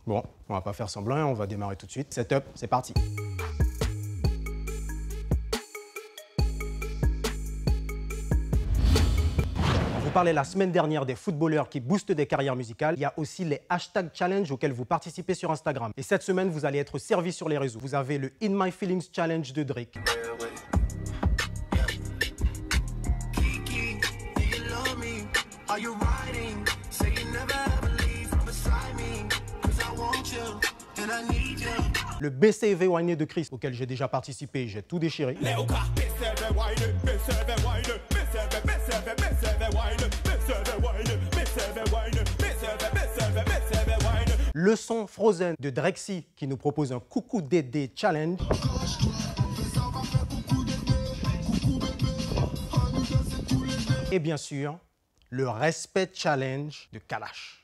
Bon, on va pas faire semblant, on va démarrer tout de suite. Setup, c'est parti. On vous parlait la semaine dernière des footballeurs qui boostent des carrières musicales. Il y a aussi les hashtag challenge auxquels vous participez sur Instagram. Et cette semaine, vous allez être servi sur les réseaux. Vous avez le In My Feelings Challenge de Drake. Le BCV Whiné de Chris, auquel j'ai déjà participé, j'ai tout déchiré. Le son Frozen de Drexy qui nous propose un Coucou Dédé Challenge. Et bien sûr, le Respect Challenge de Kalash.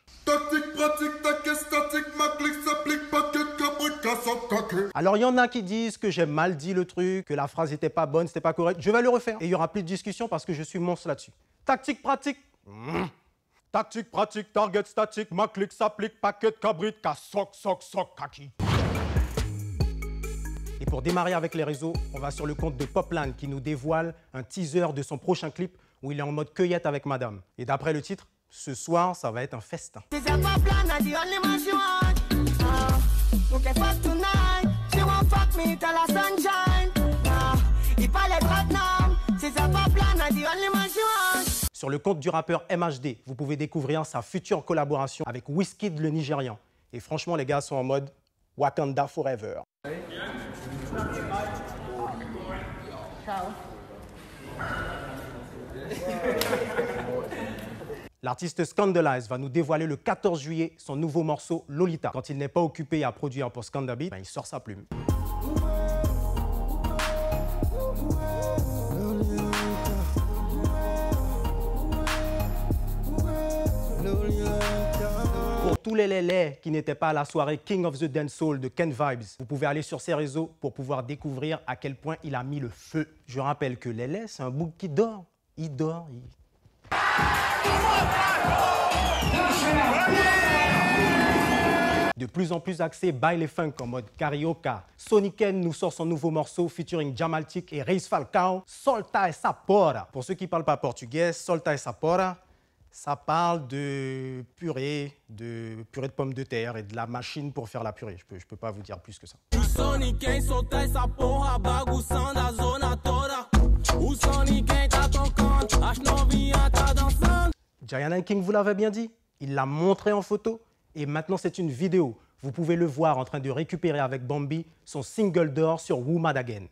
Alors, il y en a qui disent que j'ai mal dit le truc, que la phrase n'était pas bonne, c'était pas correct. Je vais le refaire et il n'y aura plus de discussion parce que je suis monstre là-dessus. Tactique pratique. Tactique pratique, target statique, ma clique s'applique, paquet cabrit, soc, kaki. Et pour démarrer avec les réseaux, on va sur le compte de Poplan qui nous dévoile un teaser de son prochain clip où il est en mode cueillette avec madame. Et d'après le titre, ce soir, ça va être un festin. Sur le compte du rappeur MHD, vous pouvez découvrir sa future collaboration avec Wizkid le Nigérian. Et franchement, les gars sont en mode Wakanda Forever. L'artiste Scandalize va nous dévoiler le 14 juillet son nouveau morceau Lolita. Quand il n'est pas occupé à produire pour Scandabit, il sort sa plume. Pour tous les lélés qui n'étaient pas à la soirée King of the Dancehall de Ken Vibes, vous pouvez aller sur ses réseaux pour pouvoir découvrir à quel point il a mis le feu. Je rappelle que Lélé, c'est un bouc qui dort. Il dort. De plus en plus axé by les funk en mode carioca, Soniken nous sort son nouveau morceau featuring Jamaltic et Reis Falcao, Solta Essa Porra. Pour ceux qui ne parlent pas portugais, Solta Essa Porra, ça parle de purée de pommes de terre et de la machine pour faire la purée. Je peux pas vous dire plus que ça. Giant King vous l'avait bien dit, il l'a montré en photo et maintenant c'est une vidéo. Vous pouvez le voir en train de récupérer avec Bambi son single d'or sur Woman Again.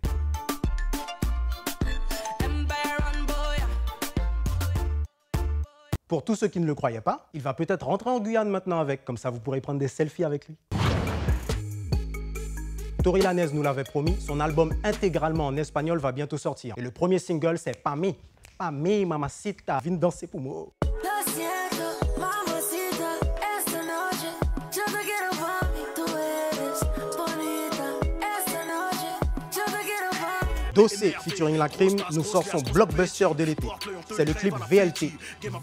Pour tous ceux qui ne le croyaient pas, il va peut-être rentrer en Guyane maintenant avec, comme ça vous pourrez prendre des selfies avec lui. Tory Lanez nous l'avait promis, son album intégralement en espagnol va bientôt sortir. Et le premier single c'est Pa' mí, mamacita, viens danser pour moi. Dossé featuring La Crime nous sort son blockbuster de l'été. C'est le clip VLT.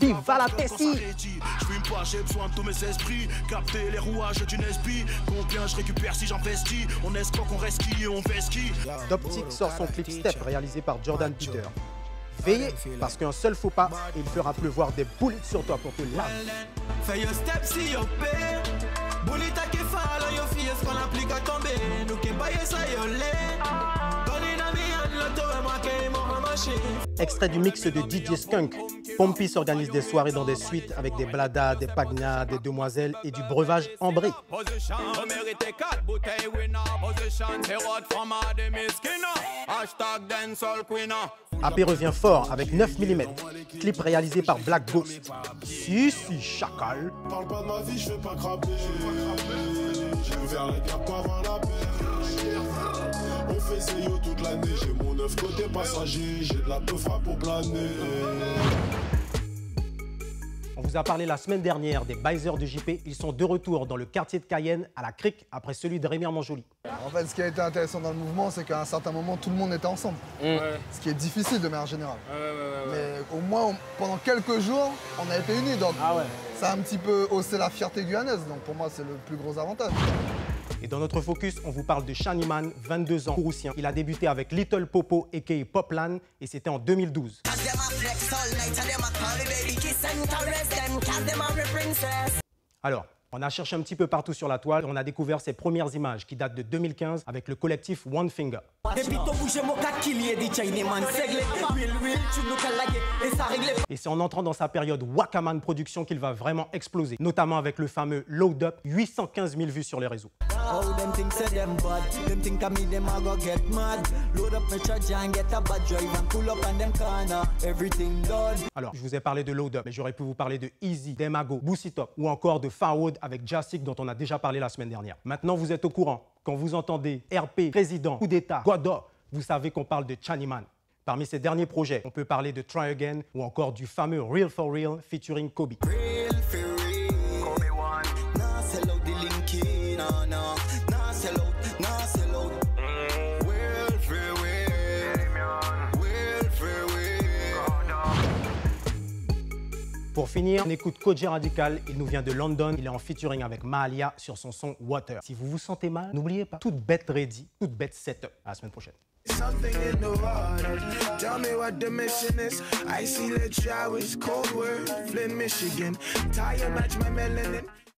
Viva la Tessie! Je fume pas, j'ai besoin de tous mes esprits. Capter les rouages d'une espie. Combien je récupère si j'investis? On escroque, on resquille et on vesquille. Doptic sort son clip Step réalisé par Jordan Peter. Veillez, parce qu'un seul faux pas, il fera pleuvoir des bullets sur toi pour te laver. Fais un step si yo paie. Bonita qui fala yo fille ce qu'on applique à tomber. Nous qui baille ça yo l'est. Extrait du mix de DJ Skunk. Pompey s'organise des soirées dans des suites avec des bladas, des pagnas, des demoiselles et du breuvage ambré. AP revient fort avec 9 mm. Clip réalisé par Black Ghost. Si, chacal. Parle pas de ma vie, je vais pas craper. J'ai ouvert les gaps pour avoir la paix. On fait Seyo toute l'année. J'ai mon 9 côté passager. J'ai de la peufra pour planer. On vous a parlé la semaine dernière des Baisers de JP. Ils sont de retour dans le quartier de Cayenne, à la Crique, après celui de Rémy-Montjoly. En fait, ce qui a été intéressant dans le mouvement, c'est qu'à un certain moment, tout le monde était ensemble. Ce qui est difficile de manière générale. Mais au moins, pendant quelques jours, on a été unis. Donc, ça a un petit peu haussé la fierté guyanaise. Donc, pour moi, c'est le plus gros avantage. Et dans notre focus, on vous parle de Shaniman, 22 ans, Kouroussien. Il a débuté avec Little Popo, a.k.a. Poplan, et c'était en 2012. Alors, on a cherché un petit peu partout sur la toile et on a découvert ses premières images qui datent de 2015 avec le collectif One Finger. Et c'est en entrant dans sa période Wakaman Production qu'il va vraiment exploser, notamment avec le fameux Load Up, 815 000 vues sur les réseaux. Alors, je vous ai parlé de Load Up, mais j'aurais pu vous parler de Easy, Demago, Boosie Top ou encore de Farwood avec Jastic dont on a déjà parlé la semaine dernière. Maintenant, vous êtes au courant. Quand vous entendez RP, Président, Coup d'État, Godot, vous savez qu'on parle de Shaniman. Parmi ses derniers projets, on peut parler de Try Again ou encore du fameux Real for Real featuring Kobe. Pour finir, on écoute Kojey Radical, il nous vient de London, il est en featuring avec Mahalia sur son son Water. Si vous vous sentez mal, n'oubliez pas, toute bête ready, toute bête setup. À la semaine prochaine. Something in the water. Tell me what the mission is. I see the showers, cold word, Flint, Michigan. Tire match my melanin.